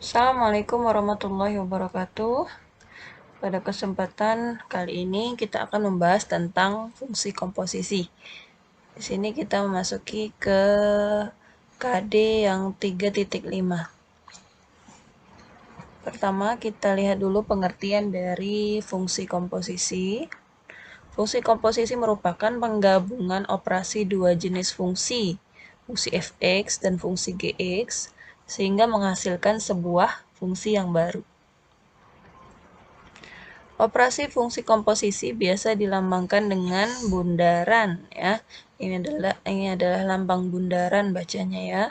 Assalamualaikum warahmatullahi wabarakatuh. Pada kesempatan kali ini kita akan membahas tentang fungsi komposisi. Di sini kita memasuki ke KD yang 3.5. Pertama, kita lihat dulu pengertian dari fungsi komposisi. Fungsi komposisi merupakan penggabungan operasi dua jenis fungsi fx dan fungsi gx, sehingga menghasilkan sebuah fungsi yang baru. Operasi fungsi komposisi biasa dilambangkan dengan bundaran ya. Ini adalah lambang bundaran bacanya ya.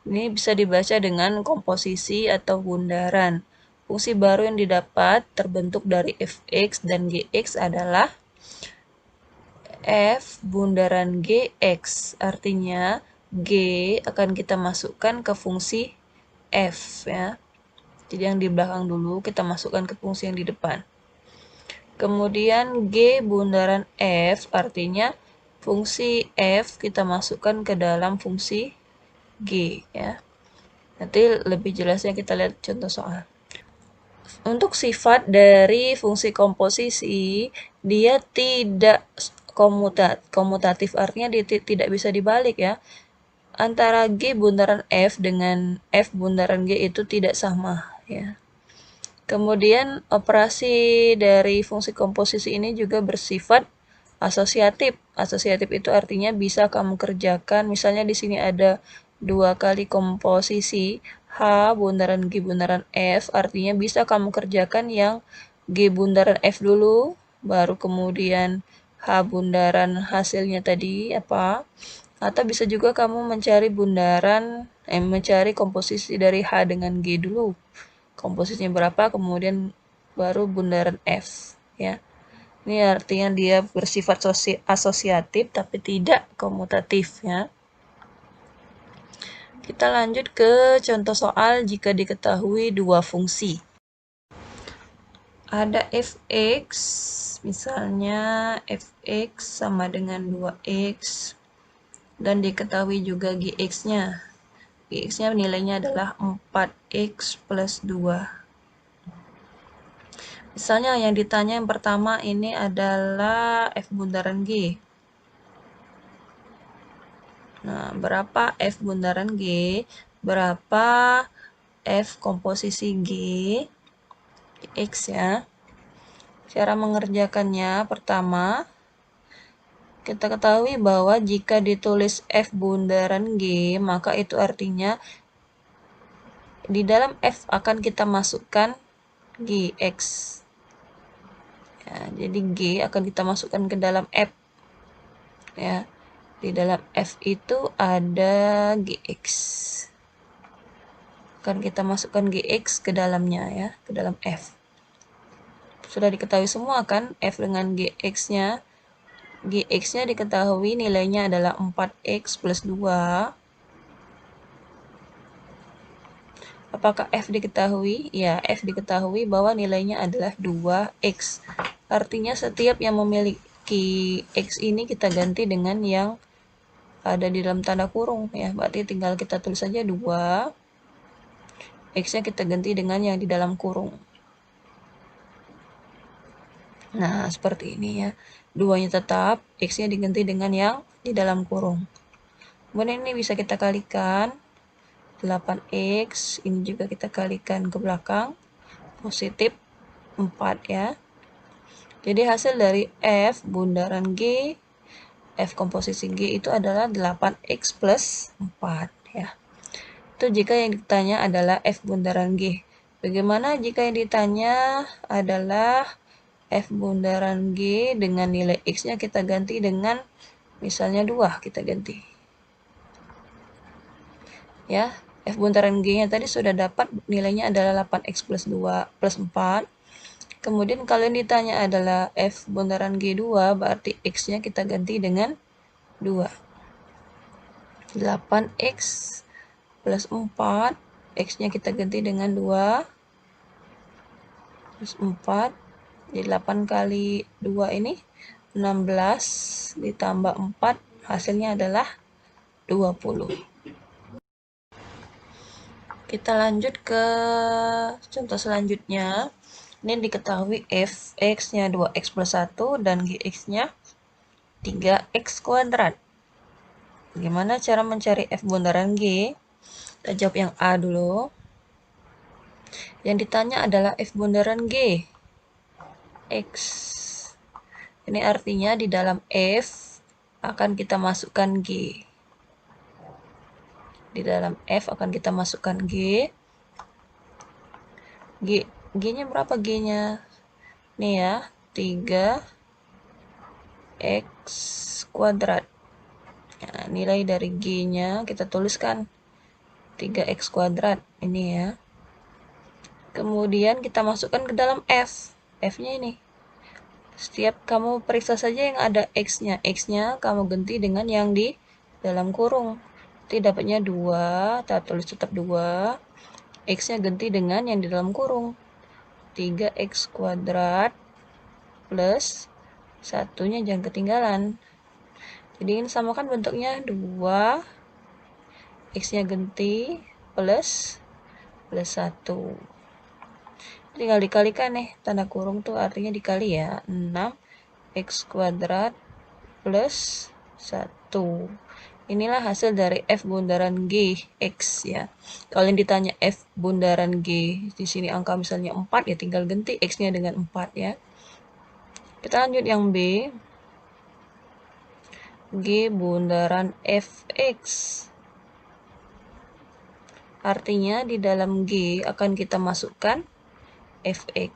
Ini bisa dibaca dengan komposisi atau bundaran. Fungsi baru yang didapat terbentuk dari fx dan gx adalah f bundaran gx. Artinya g akan kita masukkan ke fungsi f ya. Jadi yang di belakang dulu kita masukkan ke fungsi yang di depan. Kemudian G bundaran F artinya fungsi F kita masukkan ke dalam fungsi G ya. Nanti lebih jelasnya kita lihat contoh soal. Untuk sifat dari fungsi komposisi, dia tidak komutatif, artinya dia tidak bisa dibalik ya. Antara G bundaran F dengan F bundaran G itu tidak sama ya. Kemudian operasi dari fungsi komposisi ini juga bersifat asosiatif. Asosiatif itu artinya bisa kamu kerjakan, misalnya di sini ada 2 kali komposisi H bundaran G bundaran F, artinya bisa kamu kerjakan yang G bundaran F dulu, baru kemudian H bundaran hasilnya tadi apa. Atau bisa juga kamu mencari mencari komposisi dari H dengan G dulu. Komposisinya berapa, kemudian baru bundaran F ya. Ini artinya dia bersifat asosiatif tapi tidak komutatif ya. Kita lanjut ke contoh soal jika diketahui dua fungsi. Ada fx, misalnya fx sama dengan 2x, dan diketahui juga gx-nya. Gx-nya nilainya adalah 4x plus 2. Misalnya yang ditanya yang pertama ini adalah F bundaran G. Nah, berapa F bundaran G? Berapa F komposisi G? X ya. Cara mengerjakannya, pertama, kita ketahui bahwa jika ditulis F bundaran G, maka itu artinya di dalam F akan kita masukkan Gx. Ya, jadi G akan kita masukkan ke dalam F. Ya, di dalam F itu ada Gx. Akan kita masukkan Gx ke dalamnya ya, ke dalam F. Sudah diketahui semua kan F dengan Gx-nya. Gx-nya diketahui nilainya adalah 4x plus 2. Apakah F diketahui? Ya, F diketahui bahwa nilainya adalah 2x. Artinya setiap yang memiliki x ini kita ganti dengan yang ada di dalam tanda kurung ya. Berarti tinggal kita tulis saja 2. X-nya kita ganti dengan yang di dalam kurung. Nah, seperti ini ya. 2-nya tetap, X-nya diganti dengan yang di dalam kurung. Kemudian ini bisa kita kalikan. 8X, ini juga kita kalikan ke belakang. Positif 4 ya. Jadi hasil dari F bundaran G, F komposisi G itu adalah 8X plus 4 ya. Itu jika yang ditanya adalah F bundaran G. Bagaimana jika yang ditanya adalah F bundaran G dengan nilai X-nya kita ganti dengan misalnya 2 kita ganti. Ya, F bundaran G-nya tadi sudah dapat nilainya adalah 8X plus 2 plus 4. Kemudian kalau yang ditanya adalah F bundaran G2, berarti X-nya kita ganti dengan 2. 8X plus 4, X-nya kita ganti dengan 2 plus 4. Jadi 8 kali 2 ini 16 ditambah 4, hasilnya adalah 20. Kita lanjut ke contoh selanjutnya. Ini diketahui fx-nya 2x plus 1 dan gx-nya 3x kuadrat. Bagaimana cara mencari f bundaran g? Kita jawab yang A dulu. Yang ditanya adalah f bundaran g. X. Ini artinya di dalam f akan kita masukkan g. Di dalam f akan kita masukkan g. G-nya berapa G-nya? Nih ya, 3x kuadrat. Nah, nilai dari G-nya kita tuliskan 3x kuadrat. Ini ya. Kemudian kita masukkan ke dalam F. F-nya ini. Setiap kamu periksa saja yang ada X-nya. X-nya kamu ganti dengan yang di dalam kurung. Nanti dapatnya 2, kita tulis tetap 2. X-nya ganti dengan yang di dalam kurung. 3x kuadrat plus satunya jangan ketinggalan. Jadi ini samakan bentuknya 2, x-nya ganti plus 1. Tinggal dikalikan nih, tanda kurung tuh artinya dikali ya. 6x kuadrat plus 1. Inilah hasil dari f bundaran g x ya. Kalau yang ditanya f bundaran g, di sini angka misalnya 4 ya tinggal ganti x-nya dengan 4 ya. Kita lanjut yang B. G bundaran fx. Artinya di dalam G akan kita masukkan fx.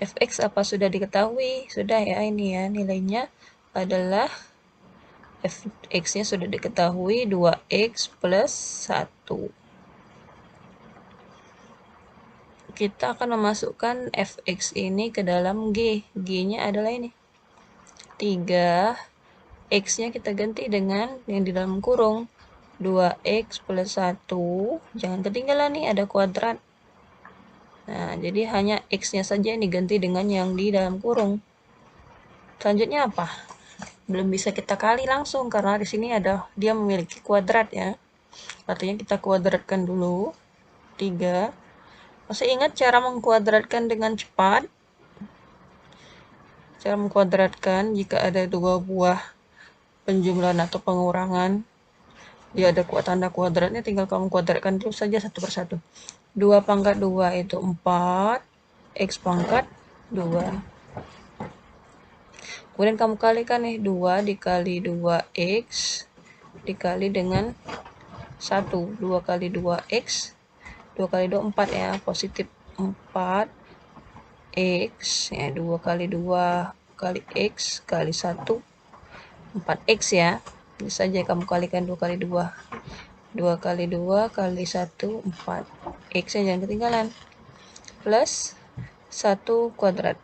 Fx apa sudah diketahui? Sudah ya, ini ya nilainya adalah fx-nya sudah diketahui 2x plus 1. Kita akan memasukkan fx ini ke dalam G. G-nya adalah ini. 3. X-nya kita ganti dengan yang di dalam kurung. 2x plus 1. Jangan ketinggalan nih, ada kuadrat. Nah, jadi hanya x-nya saja yang diganti dengan yang di dalam kurung. Selanjutnya apa? Belum bisa kita kali langsung karena di sini ada dia memiliki kuadrat ya. Artinya kita kuadratkan dulu. 3. Masih ingat cara mengkuadratkan dengan cepat? Cara mengkuadratkan jika ada dua buah penjumlahan atau pengurangan. Dia ada tanda kuadratnya, tinggal kamu kuadratkan dulu saja satu persatu. 2 pangkat 2 itu 4. X pangkat 2. Kemudian kamu kalikan nih, 2 dikali 2x dikali dengan 1. 2 kali 2x, 2 kali 2 4 ya, positif 4 x ya, 2 kali 2 kali x kali 1 4x ya. Ini saja kamu kalikan 2 kali 2. 2 kali 2 kali 1 4. X-nya jangan ketinggalan. Plus 1 kuadrat.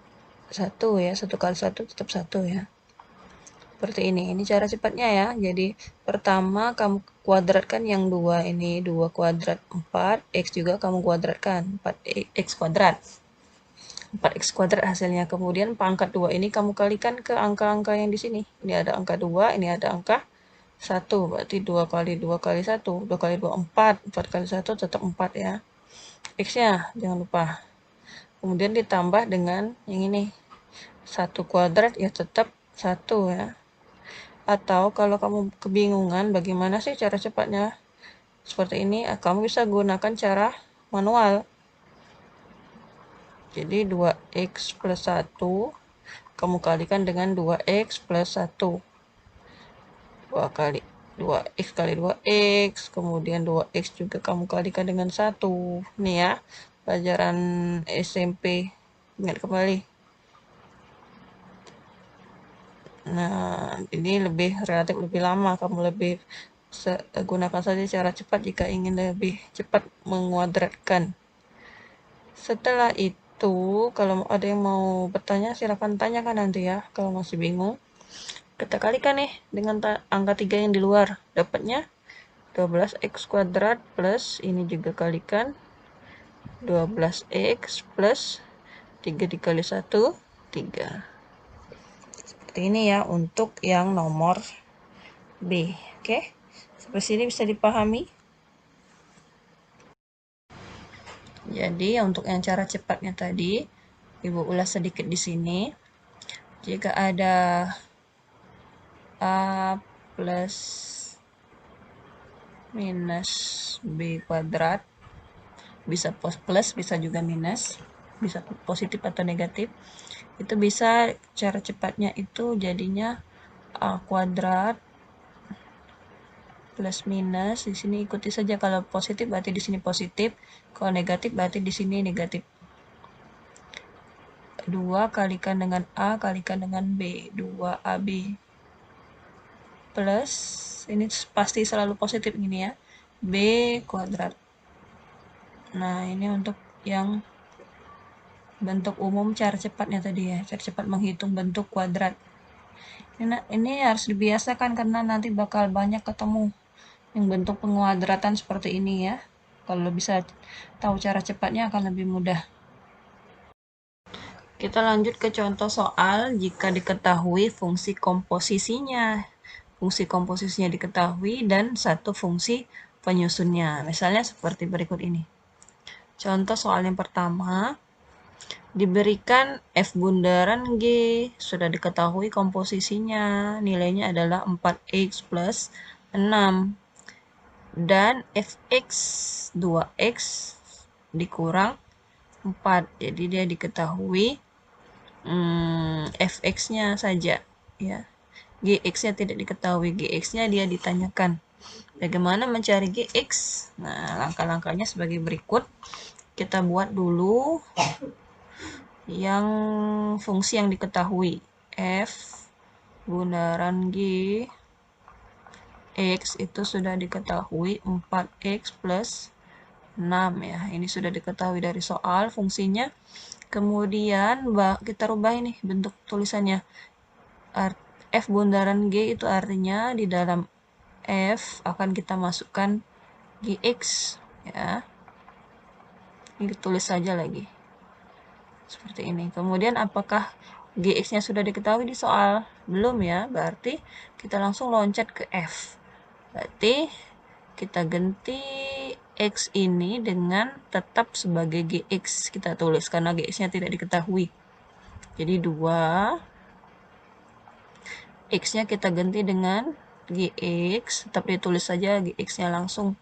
1 ya, 1 kali 1 tetap 1 ya. Seperti ini cara cepatnya ya. Jadi pertama kamu kuadratkan yang 2 ini, 2 kuadrat 4, X juga kamu kuadratkan 4x kuadrat. 4x kuadrat hasilnya. Kemudian pangkat 2 ini kamu kalikan ke angka-angka yang di sini. Ini ada angka 2, ini ada angka 1. Berarti 2 kali 2 kali 1. 2 kali 2, 4. 4 kali 1 tetap 4 ya. X-nya jangan lupa. Kemudian ditambah dengan yang ini. 1 kuadrat ya tetap 1 ya. Atau kalau kamu kebingungan bagaimana sih cara cepatnya seperti ini, kamu bisa gunakan cara manual. Jadi 2x plus 1 kamu kalikan dengan 2x plus 1. 2 kali 2x kali 2x, kemudian 2x juga kamu kalikan dengan 1. Nih ya, pelajaran SMP. Ingat kembali. Nah, ini relatif lebih lama, kamu lebih gunakan saja cara cepat jika ingin lebih cepat menguadratkan. Setelah itu, kalau ada yang mau bertanya, silakan tanyakan nanti ya, kalau masih bingung. Kita kalikan nih dengan angka 3 yang di luar. Dapatnya 12x kuadrat plus, ini juga kalikan 12x plus 3 dikali 1, 3. Seperti ini ya untuk yang nomor B. Oke, sampai sini bisa dipahami? Jadi untuk yang cara cepatnya tadi, Ibu ulas sedikit di sini. Jika ada A plus minus B kuadrat, bisa plus, bisa juga minus, bisa positif atau negatif. Itu bisa cara cepatnya itu jadinya A kuadrat plus minus, di sini ikuti saja, kalau positif berarti di sini positif, kalau negatif berarti di sini negatif. 2 kalikan dengan A kalikan dengan B, 2AB plus, ini pasti selalu positif gini ya, B kuadrat. Nah, ini untuk yang bentuk umum cara cepatnya tadi ya, cara cepat menghitung bentuk kuadrat. Ini harus dibiasakan karena nanti bakal banyak ketemu yang bentuk penguadratan seperti ini ya. Kalau bisa tahu cara cepatnya akan lebih mudah. Kita lanjut ke contoh soal jika diketahui fungsi komposisinya. Fungsi komposisinya diketahui dan satu fungsi penyusunnya. Misalnya seperti berikut ini. Contoh soal yang pertama, diberikan F bundaran G, sudah diketahui komposisinya, nilainya adalah 4X plus 6. Dan Fx 2X dikurang 4. Jadi dia diketahui Fx-nya saja. Ya. Gx-nya tidak diketahui. Gx-nya dia ditanyakan. Bagaimana mencari Gx? Nah, langkah-langkahnya sebagai berikut. Kita buat dulu yang fungsi yang diketahui. F bundaran G X itu sudah diketahui 4X plus 6 ya. Ini sudah diketahui dari soal fungsinya. Kemudian kita rubah ini bentuk tulisannya. F bundaran G itu artinya di dalam F akan kita masukkan Gx ya. Ini tulis saja lagi. Seperti ini. Kemudian apakah Gx-nya sudah diketahui di soal? Belum ya, berarti kita langsung loncat ke F. Berarti kita ganti X ini dengan tetap sebagai Gx. Kita tulis karena Gx-nya tidak diketahui. Jadi 2. X-nya kita ganti dengan Gx. Tetap ditulis saja Gx-nya langsung.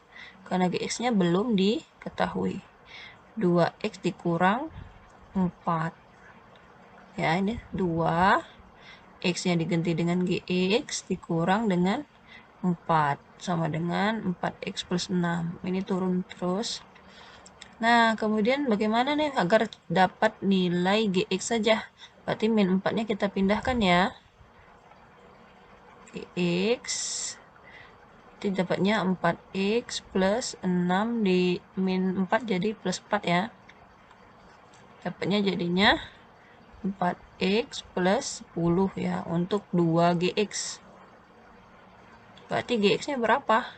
Karena Gx-nya belum diketahui. 2X dikurang 4. Ya, ini 2. X-nya diganti dengan Gx dikurang dengan 4. Sama dengan 4X plus 6. Ini turun terus. Nah, kemudian bagaimana nih agar dapat nilai Gx saja? Berarti min 4-nya kita pindahkan ya. Gx itu dapatnya 4X plus 6 di min 4 jadi plus 4 ya. Dapatnya jadinya 4X plus 10 ya untuk 2Gx. Berarti Gx-nya berapa?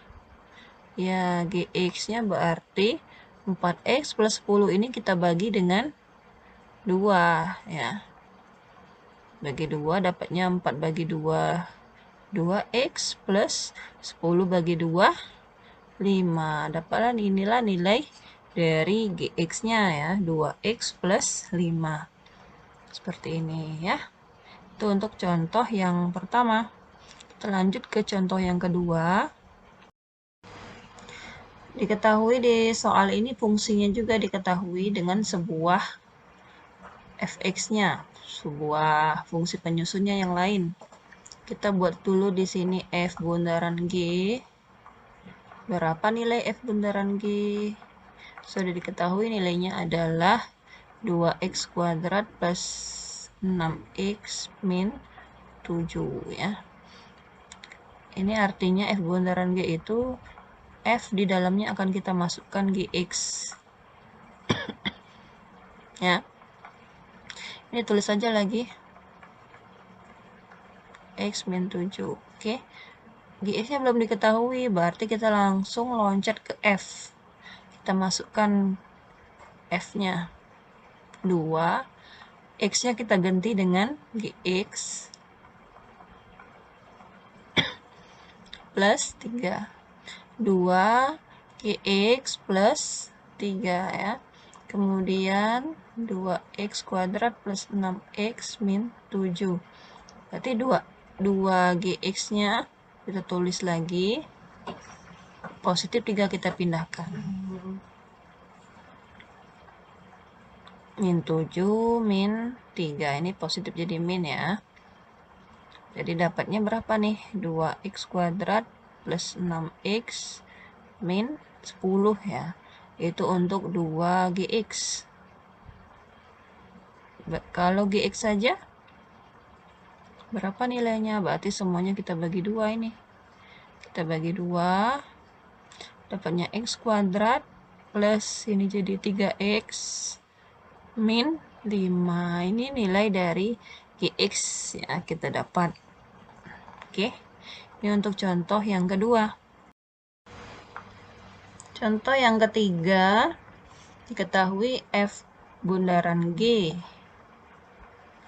Ya, Gx-nya berarti 4X plus 10 ini kita bagi dengan 2 ya. Bagi 2 dapatnya 4 bagi 2. 2X plus 10 bagi 2, 5. Dapatlah inilah nilai dari Gx-nya ya, 2X plus 5. Seperti ini ya. Itu untuk contoh yang pertama. Kita lanjut ke contoh yang kedua. Diketahui di soal ini fungsinya juga diketahui dengan sebuah fx-nya, sebuah fungsi penyusunnya yang lain. Kita buat dulu di sini f bundaran G. Berapa nilai f bundaran G? Sudah diketahui nilainya adalah 2x kuadrat plus 6x min 7 ya. Ini artinya f bundaran G itu F di dalamnya akan kita masukkan Gx. Ya. Ini tulis saja lagi. X min 7. Oke. Gx-nya belum diketahui, berarti kita langsung loncat ke F. Kita masukkan F-nya. 2. X-nya kita ganti dengan Gx plus 3. 2 Gx plus 3 ya. Kemudian 2x kuadrat plus 6x min 7. Berarti 2gx-nya kita tulis lagi. Positif 3 kita pindahkan. Min 7 min 3. Ini positif jadi min ya. Jadi dapatnya berapa nih? 2x kuadrat plus 6x min 10 ya. Itu untuk 2gx. Kalau gx saja berapa nilainya? Berarti semuanya kita bagi 2 ini. Kita bagi 2, dapatnya x kuadrat plus ini jadi 3x min 5. Ini nilai dari gx ya kita dapat. Oke. Ini untuk contoh yang kedua. Contoh yang ketiga, diketahui f bundaran G.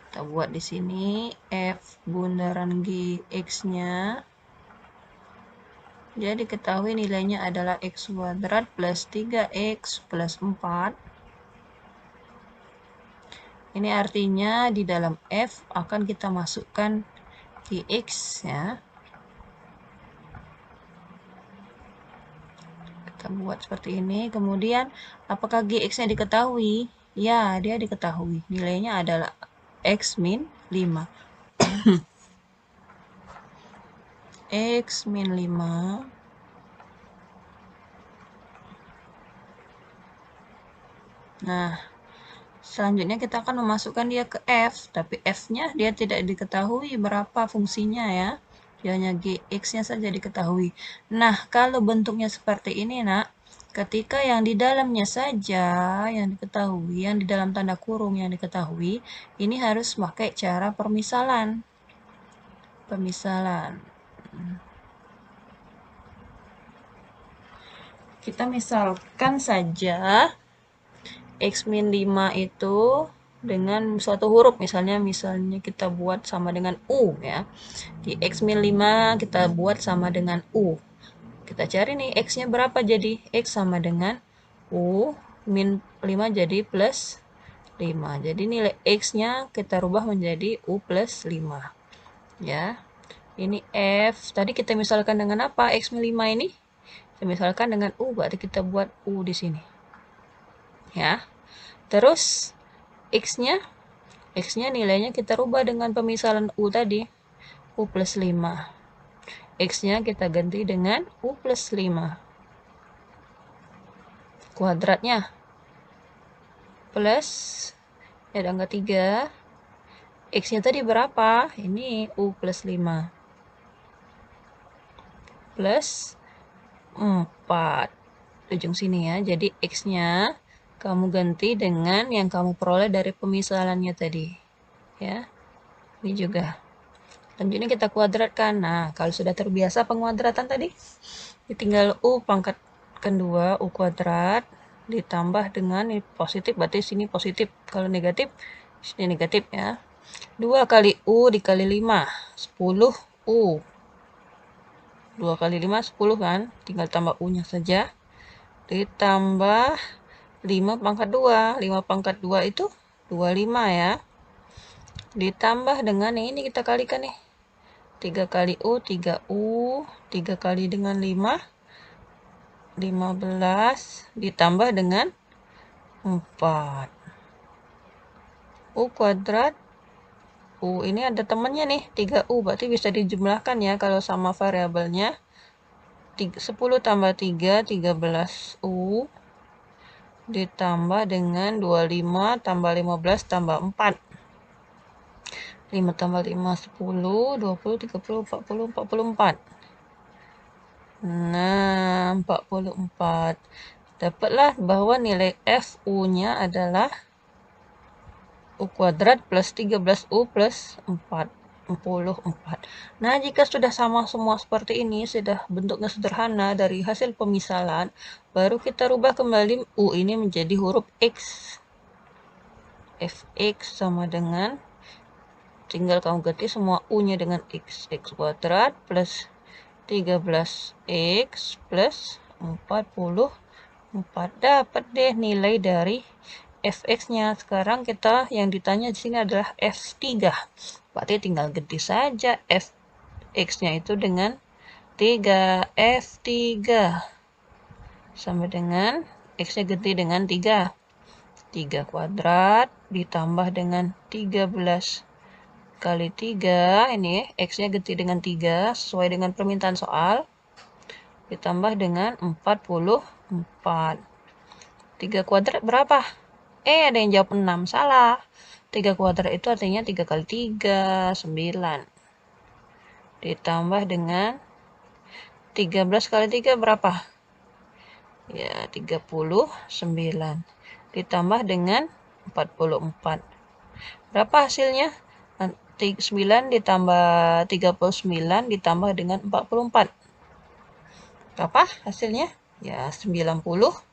Kita buat di sini f bundaran G x-nya. Jadi diketahui nilainya adalah x kuadrat plus 3x plus 4. Ini artinya di dalam f akan kita masukkan gx ya. Kita buat seperti ini. Kemudian apakah gx-nya diketahui? Ya, dia diketahui. Nilainya adalah x min 5. X min 5. Nah, selanjutnya kita akan memasukkan dia ke f, tapi f-nya dia tidak diketahui berapa fungsinya ya. Dia hanya gx-nya saja diketahui. Nah, kalau bentuknya seperti ini, Nak, ketika yang di dalamnya saja yang diketahui, yang di dalam tanda kurung yang diketahui, ini harus pakai cara permisalan. Permisalan. Kita misalkan saja x min 5 itu dengan suatu huruf, misalnya kita buat sama dengan U ya. Di x min 5 kita buat sama dengan U. Kita cari nih x-nya berapa, jadi x sama dengan U min 5 jadi plus 5. Jadi nilai x-nya kita rubah menjadi U plus 5. Ya. Ini f. Tadi kita misalkan dengan apa x min 5 ini? Kita misalkan dengan U, berarti kita buat U di sini. Ya. Terus x-nya nilainya kita rubah dengan pemisalan U tadi, U plus 5. X-nya kita ganti dengan U plus 5. Kuadratnya plus, ya ada angka 3. X-nya tadi berapa? Ini U plus 5. Plus 4. Ujung sini ya. Jadi X-nya kamu ganti dengan yang kamu peroleh dari pemisalannya tadi. Ya. Ini juga. Selanjutnya kita kuadratkan. Nah, kalau sudah terbiasa penguadratan tadi, tinggal U pangkat kedua, U kuadrat, ditambah dengan ini positif, berarti sini positif. Kalau negatif, sini negatif ya. 2 kali U dikali 5, 10 U. 2 kali 5, 10 kan? Tinggal tambah U-nya saja. Ditambah 5 pangkat 2. 5 pangkat 2 itu 25 ya. Ditambah dengan yang ini kita kalikan nih. 3 kali U, 3U. 3 kali dengan 5, 15. Ditambah dengan 4. U kuadrat. U ini ada temannya nih, 3U. Berarti bisa dijumlahkan ya kalau sama variabelnya. 10 tambah 3, 13U. Ditambah dengan 25 tambah 15 tambah 4. 5 tambah 5, 10, 20, 30, 40, 44. Nah, 44. Dapatlah bahwa nilai FU-nya adalah U kuadrat plus 13U plus 44. Nah, jika sudah sama semua seperti ini, sudah bentuknya sederhana dari hasil pemisalan, baru kita rubah kembali U ini menjadi huruf X. Fx sama dengan, tinggal kamu ganti semua U-nya dengan X. X kuadrat plus 13X plus 44. 4. Dapat deh nilai dari fx-nya. Sekarang kita yang ditanya di sini adalah f3. Berarti tinggal ganti saja fx-nya itu dengan 3. F3 sama dengan x-nya ganti dengan 3. 3 kuadrat ditambah dengan 13 kali 3. Ini x-nya ganti dengan 3 sesuai dengan permintaan soal. Ditambah dengan 44. 3 kuadrat berapa? Ada yang jawab 6. Salah. 3 kuadrat itu artinya 3 kali 3, 9. Ditambah dengan 13 kali 3 berapa? Ya, 39. Ditambah dengan 44. Berapa hasilnya? 9 ditambah 39 ditambah dengan 44. Berapa hasilnya? Ya, 92.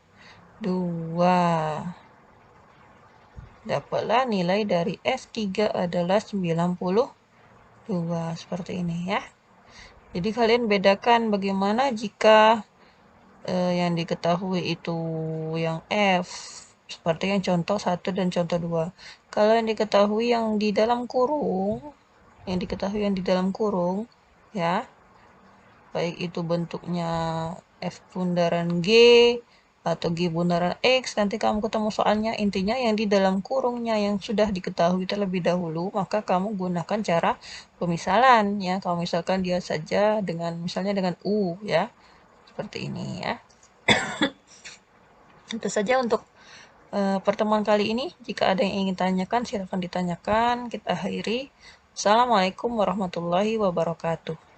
Dapatlah nilai dari F3 adalah 92. Seperti ini ya. Jadi kalian bedakan bagaimana jika yang diketahui itu yang F. Seperti yang contoh 1 dan contoh 2. Kalau yang diketahui yang di dalam kurung, ya, baik itu bentuknya F bundaran G atau G bundaran X, nanti kamu ketemu soalnya, intinya yang di dalam kurungnya yang sudah diketahui terlebih dahulu, maka kamu gunakan cara pemisalan, ya. Kamu misalkan dia saja dengan, misalnya dengan U, ya, seperti ini, ya. Itu saja untuk pertemuan kali ini. Jika ada yang ingin tanyakan, silakan ditanyakan. Kita akhiri. Assalamualaikum warahmatullahi wabarakatuh.